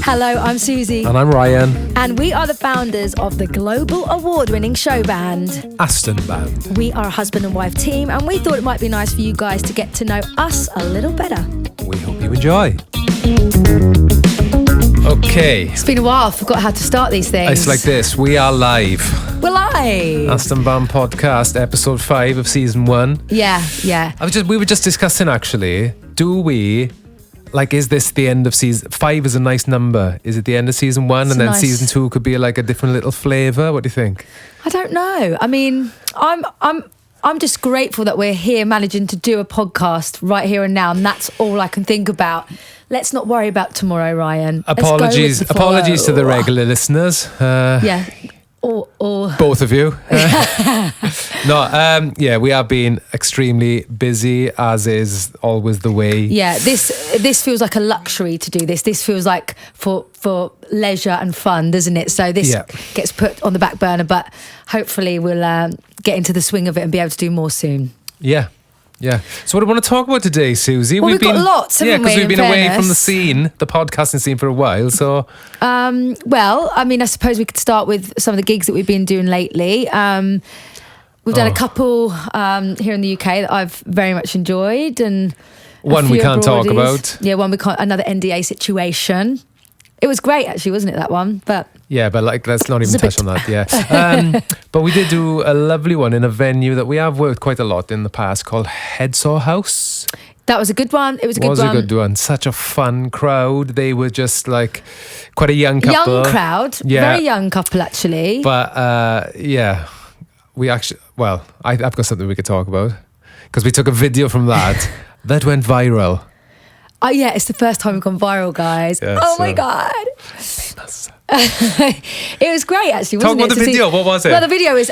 Hello, I'm Suzie. And I'm Ryan. And we are the founders of the global award-winning Showband Aston Band. We are a husband and wife team, and we thought it might be nice for you guys to get to know us a little better. We hope you enjoy. Okay. It's been a while, I forgot how to start these things. It's like this. We are live. We're live. Aston Band podcast, episode 5 of season 1. Yeah. We were just discussing actually, is this the end of season 5? Is a nice number. Is it the end of season 1 and then season 2 could be like a different little flavour? What do you think? I don't know. I mean, I'm just grateful that we're here managing to do a podcast right here and now, and that's all I can think about. Let's not worry about tomorrow, Ryan. Apologies to the regular listeners. Or both of you. We are being extremely busy, as is always the way. Yeah, this feels like a luxury to do this. This feels like for leisure and fun, doesn't it? So this gets put on the back burner, but hopefully we'll get into the swing of it and be able to do more soon. Yeah. So what do we want to talk about today, Suzie? Well, we've got lots, haven't we? Because we've been away from the scene, the podcasting scene, for a while. So, I suppose we could start with some of the gigs that we've been doing lately. We've done a couple here in the UK that I've very much enjoyed, and one we can't talk about. Yeah, one we can't. Another NDA situation. It was great, actually, wasn't it, that one? But let's not even touch on that. Yeah, but we did do a lovely one in a venue that we have worked quite a lot in the past called Headsaw House. That was a good one. It was a good one. Such a fun crowd. They were just like quite a young couple. Young crowd. Yeah. Very young couple, actually. But we actually, I've got something we could talk about because we took a video from that that went viral. Oh yeah, it's the first time we've gone viral, guys. Yeah, my God. Famous. It was great, actually, wasn't it? Talk about the video. What was it? Well, the video is,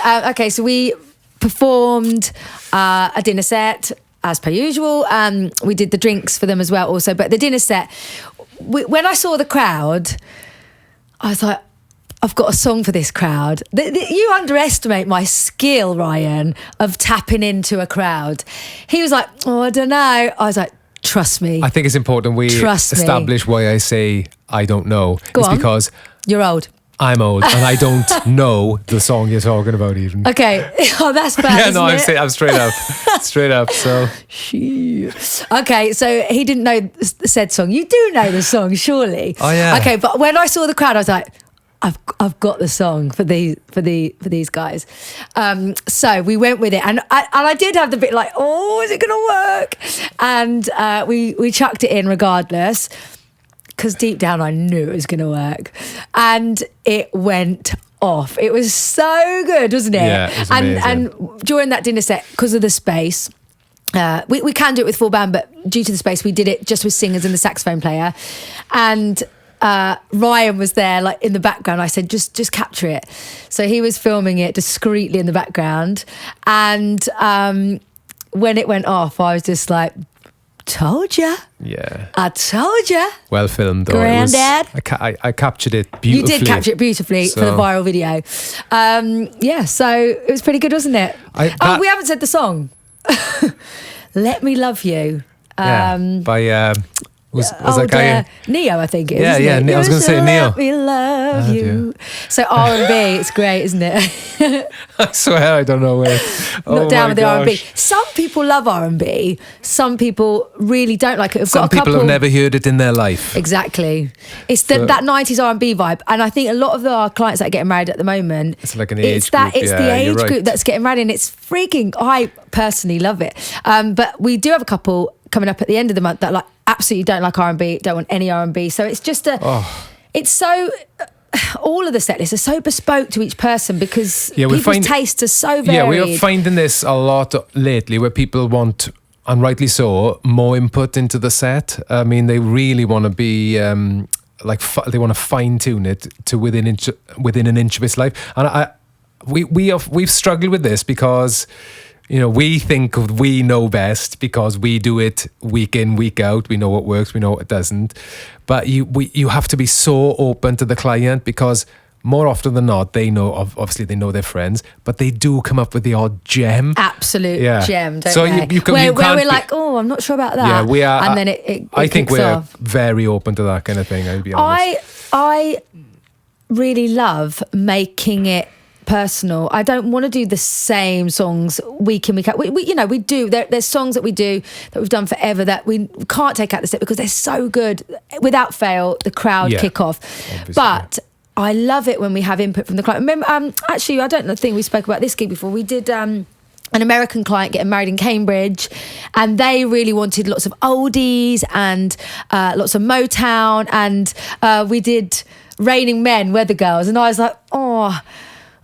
so we performed a dinner set, as per usual. We did the drinks for them as well also. But the dinner set, when I saw the crowd, I was like, I've got a song for this crowd. You underestimate my skill, Ryan, of tapping into a crowd. He was like, I don't know. I was like, trust me. I think it's important we establish why I say I don't know. Because you're old. I'm old and I don't know the song you're talking about even. Okay. Oh, that's bad. I'm straight up. Straight up. So. Okay, so he didn't know the said song. You do know the song, surely. Oh yeah. Okay, but when I saw the crowd, I was like, I've got the song for these guys. So we went with it, and I did have the bit like, is it gonna work? And we chucked it in regardless, because deep down I knew it was gonna work, and it went off. It was so good, wasn't it? Yeah, it was amazing. And during that dinner set, because of the space. We can do it with full band, but due to the space, we did it just with singers and the saxophone player, and. Ryan was there, like in the background. I said, just capture it. So he was filming it discreetly in the background. And when it went off, I was just like, told ya. Yeah. I told ya. Well filmed, though. Granddad. I captured it beautifully. You did capture it beautifully for the viral video. So it was pretty good, wasn't it? We haven't said the song. Let Me Love You. By... Was that guy? Neo, I think it is. Yeah. I was going to say Neo. Let me love you. So R&B, it's great, isn't it? I swear I don't know where. Not down with the R&B. Some people love R&B. Some people really don't like it. Some people have never heard it in their life. Exactly. It's that 90s R&B vibe. And I think a lot of our clients that are getting married at the moment, it's like an age group. It's the age group that's getting married, and it's freaking, I personally love it. But we do have a couple coming up at the end of the month that like absolutely don't like R&B, don't want any R&B. So it's just it's so, all of the set lists are so bespoke to each person because people's tastes are so varied. Yeah, we are finding this a lot lately where people want, and rightly so, more input into the set. I mean, they really want to be, they want to fine tune it to within an inch of its life. And we've struggled with this because... we think we know best because we do it week in, week out. We know what works, we know what doesn't. But you have to be so open to the client because more often than not, they know, obviously they know their friends, but they do come up with the odd gem. Absolute gem, don't so they? Where we're like, oh, I'm not sure about that. Yeah, we are. And then it I think kicks we're off. very open to that kind of thing, I'll be honest. I really love making it personal. I don't want to do the same songs week in, week out. We do. There's songs that we do that we've done forever that we can't take out the set because they're so good. Without fail, the crowd kick off. Obviously. But I love it when we have input from the client. Remember, actually, I don't think we spoke about this gig before. We did an American client getting married in Cambridge, and they really wanted lots of oldies and lots of Motown, and we did Raining Men, Weather Girls, and I was like, oh,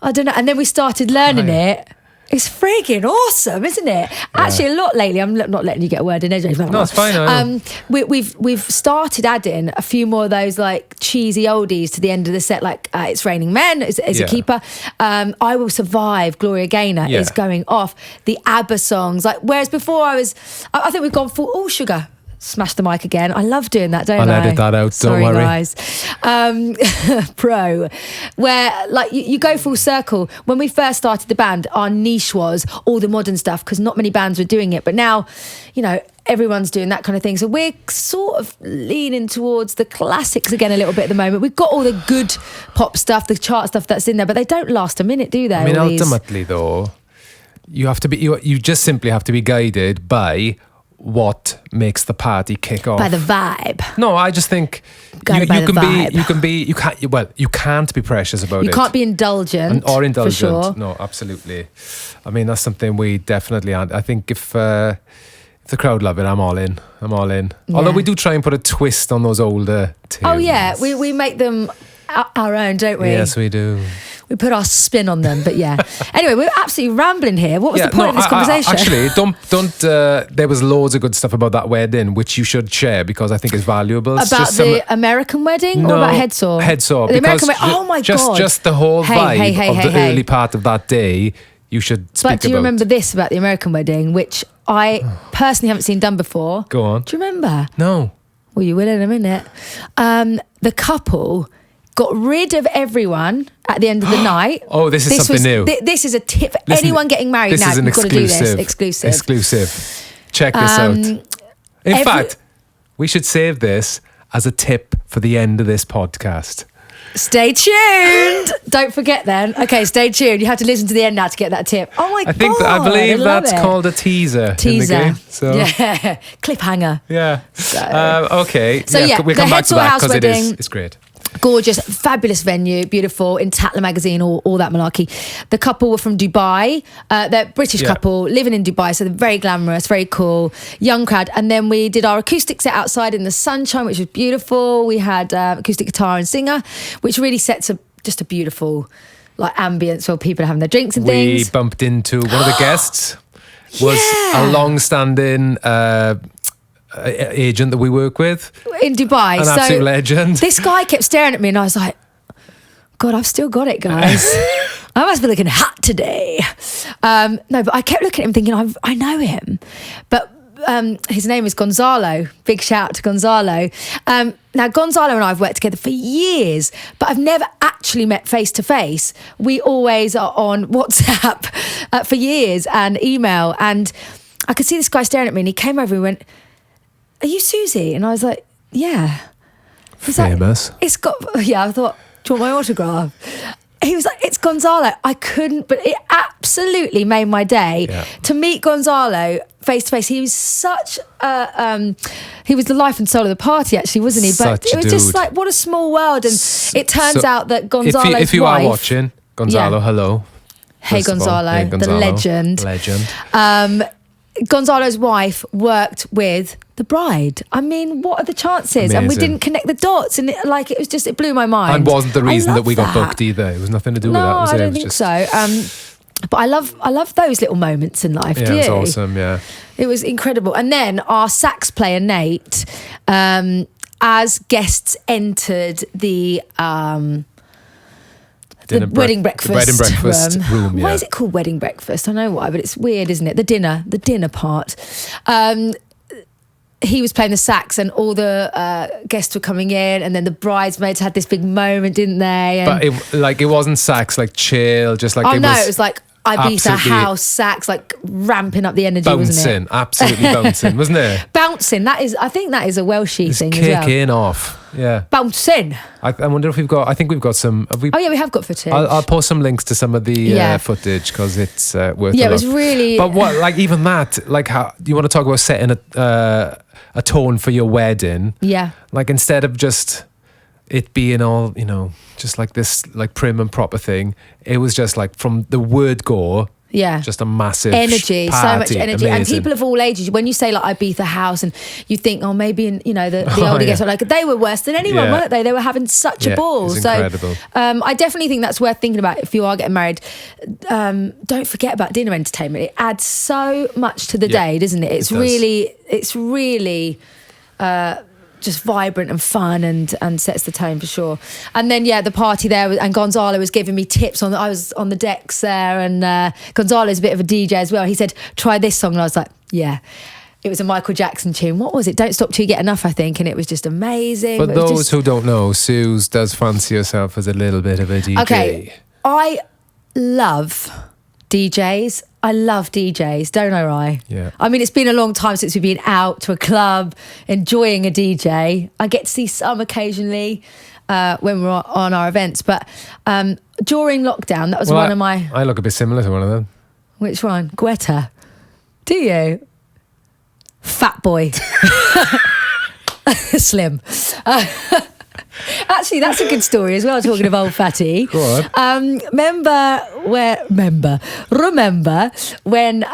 I don't know. And then we started learning it. It's frigging awesome, isn't it? Yeah. Actually, a lot lately. I'm not letting you get a word in edge. No, it's fine. We've started adding a few more of those like cheesy oldies to the end of the set, like It's Raining Men is a keeper. I Will Survive, Gloria Gaynor is going off. The ABBA songs, like whereas before I think we've gone full all sugar. Smash the mic again. I love doing that, don't I? I'll edit that out, Sorry, don't worry. Guys. Pro, where like you go full circle. When we first started the band, our niche was all the modern stuff because not many bands were doing it. But now, everyone's doing that kind of thing. So we're sort of leaning towards the classics again a little bit at the moment. We've got all the good pop stuff, the chart stuff that's in there, but they don't last a minute, do they? I mean, ultimately, though, you have to be. You just simply have to be guided by what makes the party kick off. By the vibe. No, I just think you can't be precious about it. You can't be indulgent. Or indulgent. For sure. No, absolutely. I mean, that's something we definitely aren't. I think if the crowd love it, I'm all in. Yeah. Although we do try and put a twist on those older tunes. Oh yeah, we make them our own, don't we? Yes, we do. We put our spin on them, but yeah. Anyway, we're absolutely rambling here. What was the point of this conversation? Actually, don't. There was loads of good stuff about that wedding, which you should share because I think it's valuable. It's about the American wedding or about Headsaw? Headsaw. The American wedding. Oh my God. Just the whole vibe of the early part of that day, you should speak about. But do you remember this about the American wedding, which I personally haven't seen done before? Go on. Do you remember? No. Well, you will in a minute. The couple got rid of everyone at the end of the night. Oh, this is something new. This is a tip for anyone getting married now. You've got to do this. Exclusive. Check this out. In fact, we should save this as a tip for the end of this podcast. Stay tuned. Don't forget then. Okay, stay tuned. You have to listen to the end now to get that tip. Oh my God. I believe that's called a teaser. Teaser. In the game, so. Yeah. Cliffhanger. Yeah. So, okay. So we'll come back to that because it's great. Gorgeous, fabulous venue, beautiful, in Tatler magazine, all that malarkey. The couple were from Dubai. They're a British couple living in Dubai, so they're very glamorous, very cool, young crowd. And then we did our acoustic set outside in the sunshine, which was beautiful. We had acoustic guitar and singer, which really sets just a beautiful like ambience where people are having their drinks and things. We bumped into one of the guests, was a long-standing agent that we work with in Dubai. An absolute legend. This guy kept staring at me and I was like, God, I've still got it, guys. I must be looking hot today. No, but I kept looking at him thinking, I know him. But his name is Gonzalo. Big shout out to Gonzalo. Now, Gonzalo and I have worked together for years, but I've never actually met face to face. We always are on WhatsApp for years and email. And I could see this guy staring at me and he came over and went, are you Suzie? And I was like, yeah. He's famous. Like, I thought, do you want my autograph? He was like, it's Gonzalo. I couldn't, but it absolutely made my day to meet Gonzalo face to face. He was such he was the life and soul of the party, actually, wasn't he? But it was just like, what a small world. And it turns out that Gonzalo's wife... If you are watching, Gonzalo, hello. Hey, Gonzalo, the legend. Gonzalo's wife worked with the bride. I mean, what are the chances? Amazing. And we didn't connect the dots, and it blew my mind. And wasn't the reason that we got booked either. It was nothing to do with that, was it? No, I don't think so. But I love those little moments in life. Yeah, it was awesome. Yeah, it was incredible. And then our sax player Nate, as guests entered the wedding breakfast room. Why is it called wedding breakfast? I know why, but it's weird, isn't it? The dinner part. he was playing the sax, and all the guests were coming in, and then the bridesmaids had this big moment, didn't they? And But it wasn't sax, like chill, just like it was like Ibiza absolutely house sax, like ramping up the energy, wasn't it? Absolutely bouncing, wasn't it? Bouncing. I think that is a Welshie thing as well. Kicking off. Yeah. Bouncing. I wonder if I think we've got some. Oh yeah, we have got footage. I'll post some links to some of the footage because it's worth a look. Yeah, it was really. But what, like even that, like how you want to talk about setting a tone for your wedding? Yeah. Like instead of just it being all, just like this, like prim and proper thing, it was just like from the word go. Yeah. Just a massive energy, party. so much energy. Amazing. And people of all ages, when you say like Ibiza house and you think, oh, maybe, the older guests are like, they were worse than anyone, weren't they? They were having such a ball. It's so incredible. I definitely think that's worth thinking about if you are getting married. Don't forget about dinner entertainment. It adds so much to the day, doesn't it? It's really just vibrant and fun and sets the tone for sure. And then the party there, and Gonzalo was giving me tips I was on the decks there, and Gonzalo's a bit of a DJ as well. He said, try this song, and I was like, yeah. It was a Michael Jackson tune. What was it? Don't Stop Till You Get Enough, I think. And it was just amazing. For those who don't know, Suze does fancy herself as a little bit of a DJ. Okay, I love DJs. I love DJs, don't I, Rye? Yeah. I mean, it's been a long time since we've been out to a club enjoying a DJ. I get to see some occasionally when we're on our events, but during lockdown, that was one of my... I look a bit similar to one of them. Which one? Guetta. Do you? Fat boy. Slim. Actually, that's a good story as well, talking of old fatty. Go on. Remember when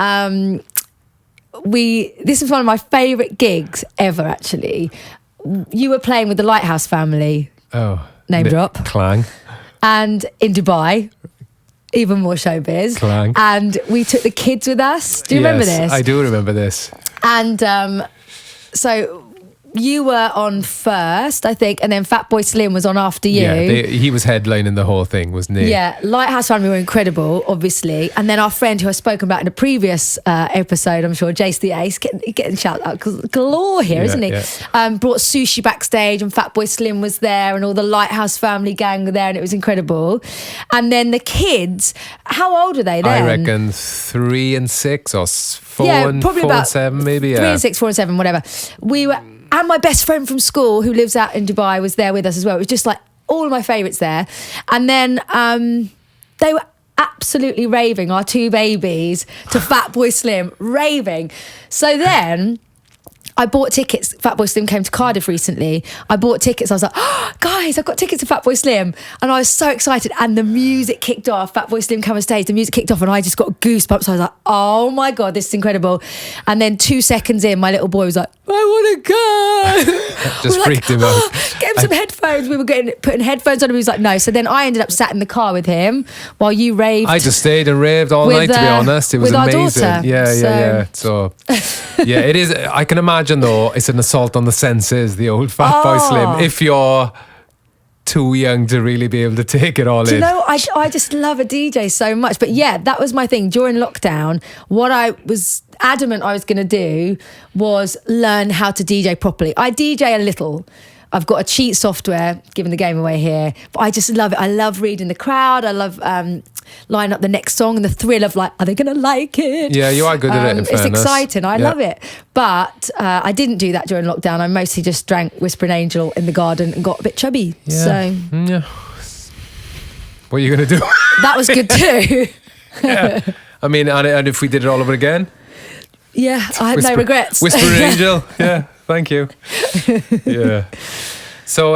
this is one of my favourite gigs ever, actually. You were playing with the Lighthouse family. Oh. Name drop. Clang. And in Dubai, even more showbiz. Clang. And we took the kids with us. Do you remember this? I do remember this. And so you were on first, I think, and then Fatboy Slim was on after you. Yeah, he was headlining the whole thing, wasn't he? Yeah, Lighthouse family were incredible, obviously. And then our friend who I've spoken about in a previous episode, I'm sure, Jace the Ace, getting shout out galore here, isn't he? Yeah. Brought sushi backstage, and Fatboy Slim was there, and all the Lighthouse family gang were there, and it was incredible. And then the kids, how old are they then? I reckon 3 and 6 or 4 and 7, maybe. 3 and 6, 4 and 7, whatever. We were... And my best friend from school, who lives out in Dubai, was there with us as well. It was just like all of my favourites there. And then they were absolutely raving, our 2 babies, to Fatboy Slim, raving. So then I bought tickets. Fatboy Slim came to Cardiff recently. I bought tickets. I was like, oh, guys, I've got tickets to Fatboy Slim. And I was so excited. And the music kicked off. Fatboy Slim came on stage. The music kicked off and I just got goosebumps. I was like, oh my God, this is incredible. And then 2 seconds in, my little boy was like, I want to go. Just freaked him out. Get him some headphones. We were putting headphones on him. He was like, no. So then I ended up sat in the car with him while you raved. I just stayed and raved all night, to be honest. It was amazing. Our daughter. Yeah. So, yeah, it is. I can imagine, though, it's an assault on the senses, the old Fatboy Slim, if you're too young to really be able to take it all in. Do you know, I just love a DJ so much. But yeah, that was my thing. During lockdown, what I was adamant I was going to do was learn how to DJ properly. I DJ a little. I've got a cheat software, giving the game away here, but I just love it. I love reading the crowd. I love lining up the next song and the thrill of like, are they going to like it? Yeah, you are good at it, in fairness. It's exciting. I love it. But I didn't do that during lockdown. I mostly just drank Whispering Angel in the garden and got a bit chubby. Yeah. So, yeah. What are you going to do? That was good too. Yeah. I mean, and if we did it all over again? Yeah, I had no regrets. Whispering Angel. Yeah. Thank you. Yeah. So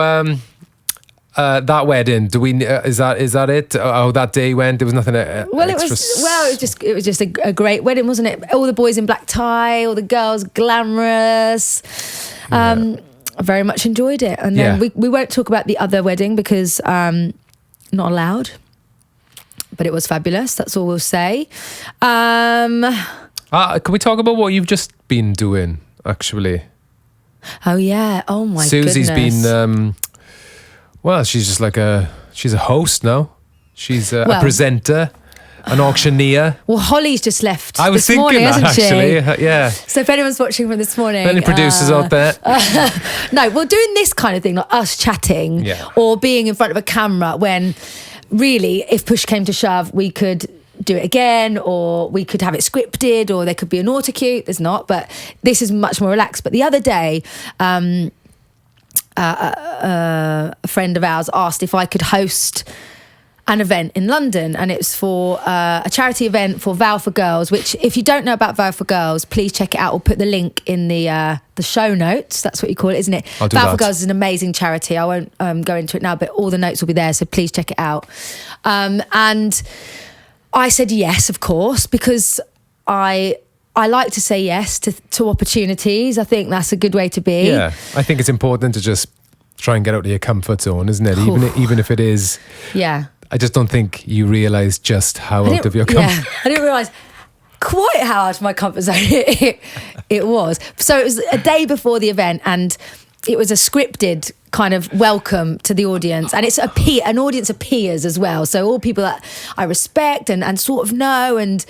that wedding, do we? Is that it? Oh, that day went. There was nothing. It was just a great wedding, wasn't it? All the boys in black tie, all the girls glamorous. I very much enjoyed it. And then we won't talk about the other wedding because not allowed. But it was fabulous. That's all we'll say. Can we talk about what you've just been doing? Actually. Oh yeah! Oh my goodness! Susie's been, she's just like she's a host now. She's a presenter. an auctioneer. Well, Holly's just left. I was this morning, thinking that hasn't she? actually. Yeah. So if anyone's watching from this morning, Any producers out there? no, well, doing this kind of thing, like us chatting or being in front of a camera, when really, if push came to shove, we could do it again, or we could have it scripted, or there could be an autocue. There's not, but this is much more relaxed. But the other day, a friend of ours asked if I could host an event in London, and it's for a charity event for Vow for Girls, which, if you don't know about Vow for Girls, please check it out. We'll put the link in the show notes. That's what you call it, isn't it? Vow for Girls is an amazing charity. I won't go into it now, but all the notes will be there, so please check it out. And I said yes, of course, because I like to say yes to opportunities. I think that's a good way to be. Yeah, I think it's important to just try and get out of your comfort zone, isn't it? Even if it is. Yeah. I just don't think you realise just how out of your comfort. Yeah, I didn't realise quite how out of my comfort zone it was. So it was a day before the event, and it was a scripted kind of welcome to the audience, and it's an audience of peers as well. So all people that I respect and sort of know, and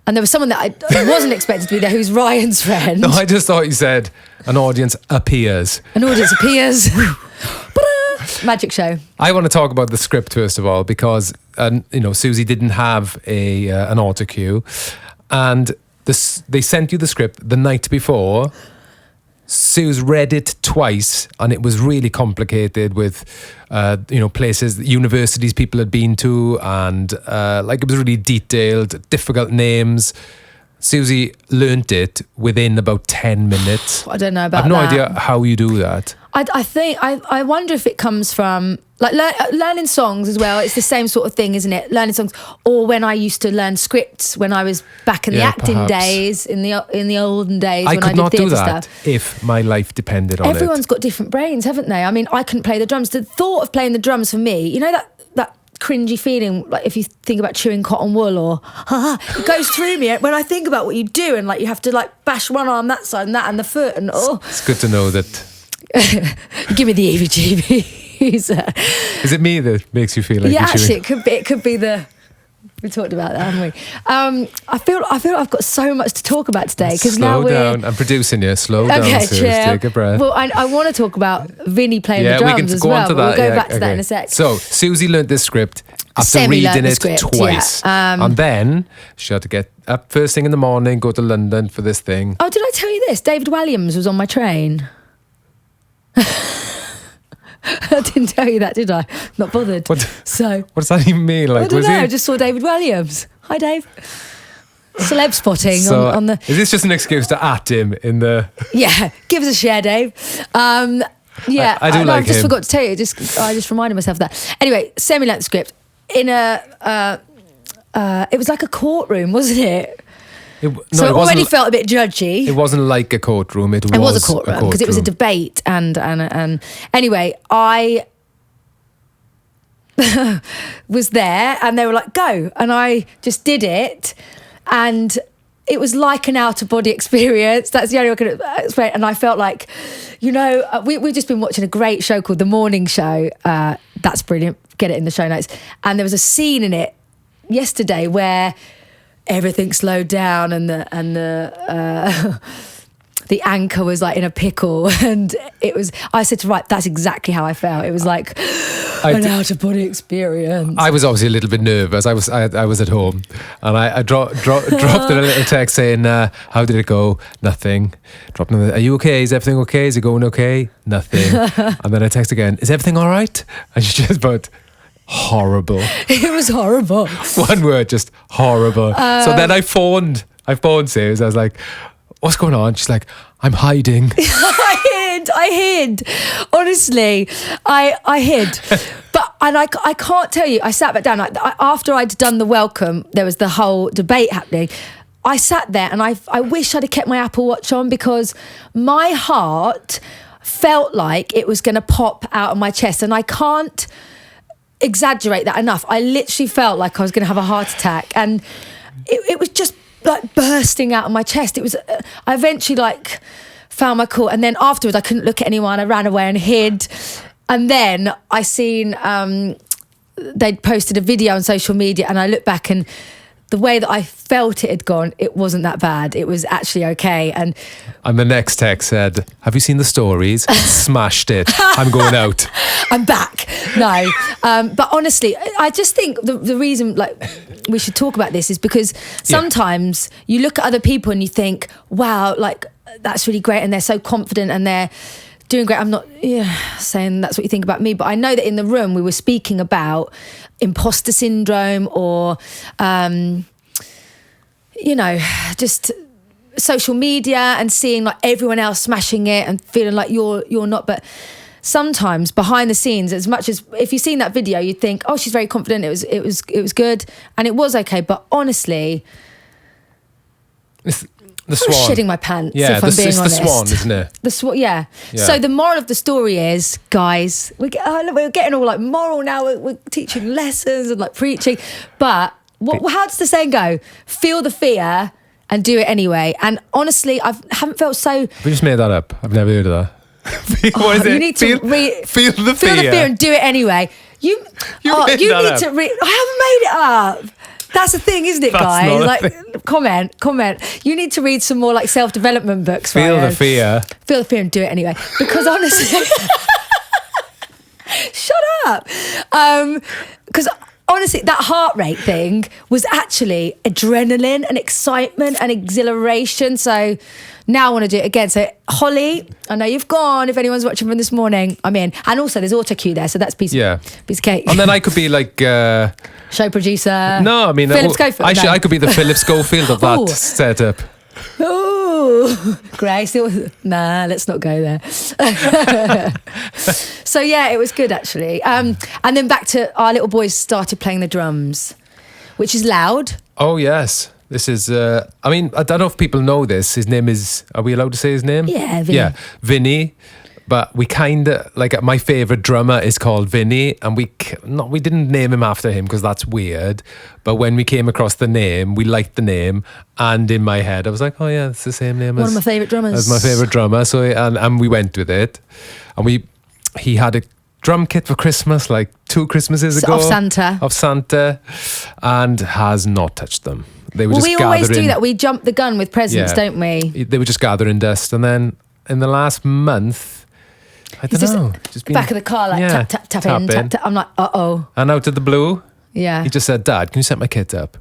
there was someone that I wasn't expected to be there, who's Ryan's friend. No, I just thought you said an audience appears. An audience appears. Magic show. I want to talk about the script first of all, because Suzie didn't have an autocue, and they sent you the script the night before. Suze read it twice, and it was really complicated with places, universities people had been to, and it was really detailed, difficult names. Suzie learnt it within about 10 minutes. I don't know about that. I've no idea how you do that. I wonder if it comes from learning songs as well. It's the same sort of thing, isn't it? Learning songs, or when I used to learn scripts when I was back in the acting days, in the olden days. I when could I not did do theatre that stuff. if my life depended on it. Everyone's got different brains, haven't they? I mean, I couldn't play the drums. The thought of playing the drums for me, you know that cringy feeling, like if you think about chewing cotton wool, or it goes through me when I think about what you do, and you have to bash one arm that side and that, and the foot, and It's good to know that. Give me the heebie-jeebies. Is it me that makes you feel like you're chewing? Actually, it could be the. We talked about that, haven't we? I feel I've got so much to talk about today, because now we're. Slow down. I'm producing you. Slow down, Suze. Take a breath. Well, I want to talk about Vinny playing the drums as well. On to that. We'll go back to that in a sec. So Suzie learnt this script after reading it twice, and then she had to get up first thing in the morning, go to London for this thing. Oh, did I tell you this? David Williams was on my train. I didn't tell you that, did I? Not bothered. What does that even mean? I don't know. I just saw David Williams. Hi, Dave. Celeb spotting on the. Is this just an excuse to at him in the? Yeah, give us a share, Dave. Yeah, I do like him. I just forgot to tell you. I just reminded myself of that. Anyway, semi-length script in a. It was like a courtroom, wasn't it? So it already felt a bit judgy. It wasn't like a courtroom. It was a courtroom because it was a debate, and anyway, I was there, and they were like, "Go," and I just did it, and it was like an out-of-body experience. That's the only way I could explain. And I felt like, we've just been watching a great show called The Morning Show. That's brilliant. Get it in the show notes. And there was a scene in it yesterday where everything slowed down, and the anchor was in a pickle, and I said to Wright, that's exactly how I felt. It was like an out-of-body experience. I was obviously a little bit nervous. I was at home, and I dropped in a little text saying, how did it go? Nothing. Dropped in, are you okay? Is everything okay? Is it going okay? Nothing. And then I text again, is everything all right? And she just put, horrible. It was horrible. One word, just horrible. So then I phoned Suze. I was like, what's going on? She's like, I'm hiding. I hid. Honestly, I hid. But I can't tell you, I sat back down. After I'd done the welcome, there was the whole debate happening. I sat there, and I wish I'd have kept my Apple Watch on, because my heart felt like it was going to pop out of my chest, and I can't exaggerate that enough. I literally felt like I was going to have a heart attack, and it was just bursting out of my chest. It was I eventually found my cool, and then afterwards I couldn't look at anyone. I ran away and hid, and then I seen they'd posted a video on social media, and I looked back, and the way that I felt it had gone, it wasn't that bad. It was actually okay. And the next text said, "Have you seen the stories? Smashed it. I'm going out. I'm back." No, but honestly, I just think the reason we should talk about this is because sometimes you look at other people and you think, wow, that's really great, and they're so confident and they're doing great. I'm not saying that's what you think about me, but I know that in the room we were speaking about imposter syndrome or, just social media and seeing everyone else smashing it and feeling like you're not. But sometimes behind the scenes, as much as if you've seen that video, you'd think, oh, she's very confident. It was good, and it was okay. But honestly, The swan. I'm shitting my pants, yeah, if I'm being honest. The swan, isn't it? The swan, yeah. So the moral of the story is, guys, we're getting all moral now. We're teaching lessons and preaching. But how does the saying go? Feel the fear and do it anyway. And honestly, I haven't felt so... We just made that up. I've never heard of that. What is it? You need to feel the fear. Feel the fear and do it anyway. You need to I haven't made it up. That's the thing, isn't it, guys? Comment. You need to read some more self-development books. Feel the fear. Feel the fear and do it anyway. Because honestly, shut up. Because honestly, that heart rate thing was actually adrenaline and excitement and exhilaration. So now I want to do it again. So Holly, I know you've gone. If anyone's watching from this morning, I'm in. And also there's auto cue there, so that's piece of cake. And then I could be show producer. No, I mean Philip Schofield. I could be the Philip Schofield of that setup. Ooh, Grace. Nah, let's not go there. So yeah, it was good actually. And then back to our little boys started playing the drums, which is loud. Oh yes. This is, I don't know if people know this. His name is, are we allowed to say his name? Yeah, Vinny. Yeah, Vinny. But we kind of, my favourite drummer is called Vinny. And we didn't name him after him because that's weird. But when we came across the name, we liked the name. And in my head, I was like, oh yeah, it's the same name One of my favourite drummers. As my favourite drummer. So, and we went with it. And he had a drum kit for Christmas 2 Christmases ago. Of Santa. And has not touched them. They were we always do that. We jump the gun with presents, don't we? They were just gathering dust. And then in the last month, I don't know. Just been, back of the car, tap in. I'm like, uh-oh. And out of the blue, he just said, Dad, can you set my kit up?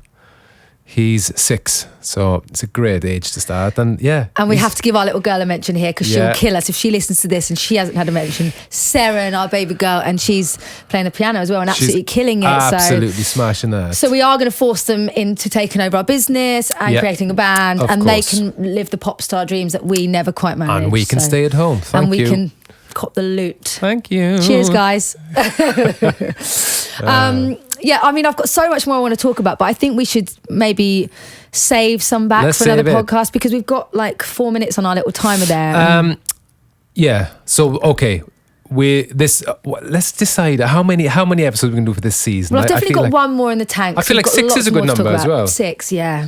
He's 6, so it's a great age to start. And we have to give our little girl a mention here because she'll kill us if she listens to this and she hasn't had a mention. Sarah and our baby girl, and she's playing the piano as well and absolutely killing it. Absolutely smashing that. So we are going to force them into taking over our business and creating a band, and they can live the pop star dreams that we never quite managed. And we can stay at home. Thank you. And we can cop the loot. Thank you. Cheers, guys. I've got so much more I want to talk about, but I think we should maybe save some back for another podcast because we've got 4 minutes on our little timer there. So okay, let's decide how many episodes we can do for this season. Well, I've definitely got one more in the tank. I feel like 6 is a good number as well. 6, yeah,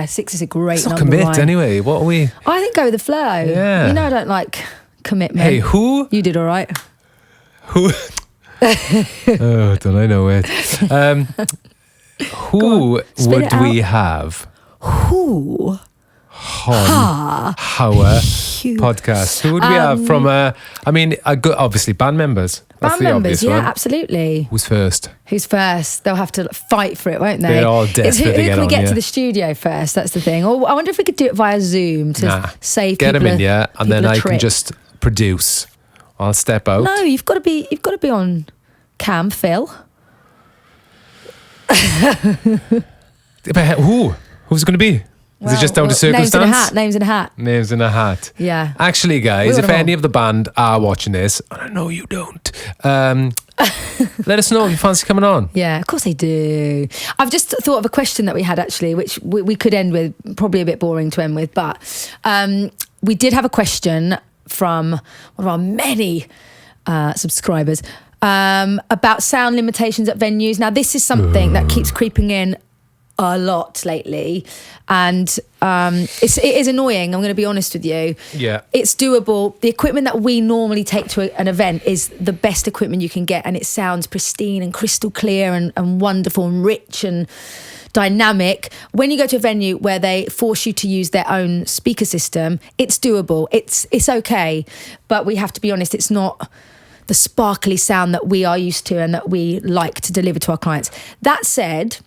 6 is a great number. Commit anyway. What are we? I think go with the flow. Yeah, I don't like commitment. Hey, who? You did all right. Who? Oh, don't I know it? Who would we have? Who? Our podcast. Who would we have from obviously band members. That's the obvious one. Absolutely. Who's first? They'll have to fight for it, won't they? They're all desperate to get on. Who can we get to the studio first? That's the thing. Or I wonder if we could do it via Zoom to save people. Get them in, and then I can just produce. I'll step out. No, you've got to be on cam, Phil. Who's it going to be? Is it just down to circumstance? Names in a hat. Yeah. Actually, guys, if any of the band are watching this, and I know you don't, let us know if you fancy coming on. Yeah, of course they do. I've just thought of a question that we had actually, which we could end with, probably a bit boring to end with, but we did have a question from one of our many subscribers about sound limitations at venues. Now, this is something that keeps creeping in a lot lately, and it is annoying. I'm going to be honest with you. Yeah, it's doable. The equipment that we normally take to an event is the best equipment you can get, and it sounds pristine and crystal clear and wonderful and rich and dynamic. When you go to a venue where they force you to use their own speaker system, it's doable. It's okay, but we have to be honest, it's not the sparkly sound that we are used to and that we like to deliver to our clients. That said,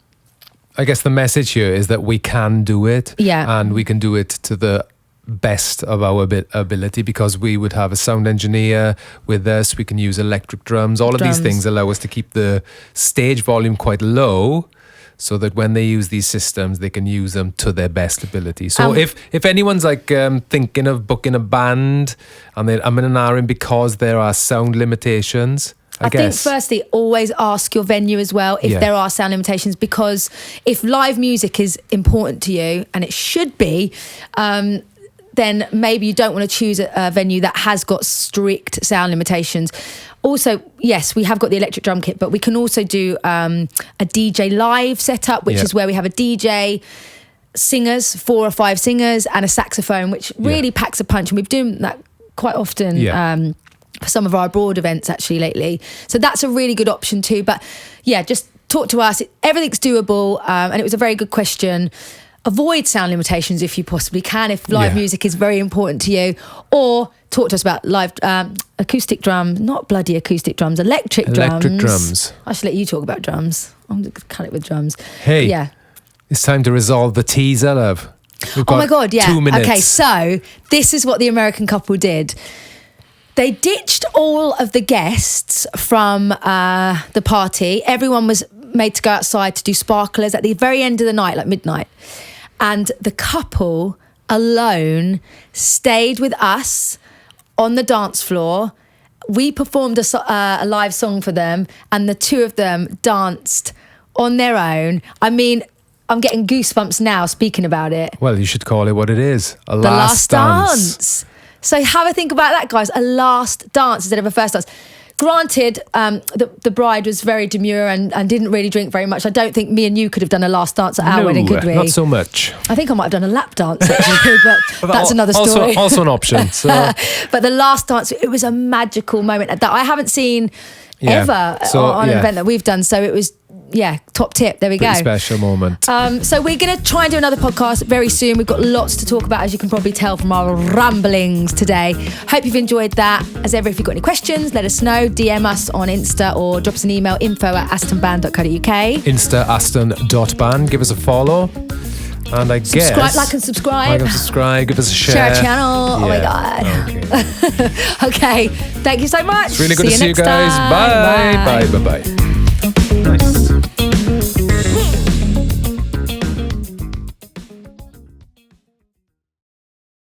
I guess the message here is that we can do it, and we can do it to the best of our ability, because we would have a sound engineer with us. We can use electric drums. All of these things allow us to keep the stage volume quite low, so that when they use these systems, they can use them to their best ability. So if anyone's like thinking of booking a band and they're umming and ahhing because there are sound limitations, I think firstly, always ask your venue as well if there are sound limitations, because if live music is important to you, and it should be, then maybe you don't want to choose a venue that has got strict sound limitations. Also, yes, we have got the electric drum kit, but we can also do a DJ live setup, which is where we have a DJ, singers, 4 or 5 singers, and a saxophone, which really packs a punch. And we've done that quite often for some of our abroad events actually lately. So that's a really good option too. But yeah, just talk to us. Everything's doable, and it was a very good question. Avoid sound limitations if you possibly can, if live music is very important to you, or talk to us about live acoustic drums, not bloody acoustic drums, electric drums. I should let you talk about drums. I'm going to cut it with drums. Hey, it's time to resolve the teaser, love. Oh my God, 2 minutes. Okay, so this is what the American couple did. They ditched all of the guests from the party. Everyone was made to go outside to do sparklers at the very end of the night, like midnight. And the couple alone stayed with us on the dance floor. We performed a live song for them, and the two of them danced on their own. I mean, I'm getting goosebumps now speaking about it. Well, you should call it what it is. The last dance. So have a think about that, guys. A last dance instead of a first dance. Granted, the bride was very demure and didn't really drink very much. I don't think me and you could have done a last dance at our wedding, could we? Not so much. I think I might have done a lap dance, actually, but that's another story. Also an option. So. But the last dance, it was a magical moment that I haven't seen ever on an event that we've done. So it was, top tip. There we go. Special moment. So we're going to try and do another podcast very soon. We've got lots to talk about, as you can probably tell from our ramblings today. Hope you've enjoyed that. As ever, if you've got any questions, let us know. DM us on Insta or drop us an email, info@astonband.co.uk. Insta aston.band. Give us a follow. And I guess... Like and subscribe. Like and subscribe. Give us a share. Share our channel. Yeah. Oh my God. Okay. Thank you so much. It's really good to see you guys. Time. Bye. Bye. Bye. Bye. Nice.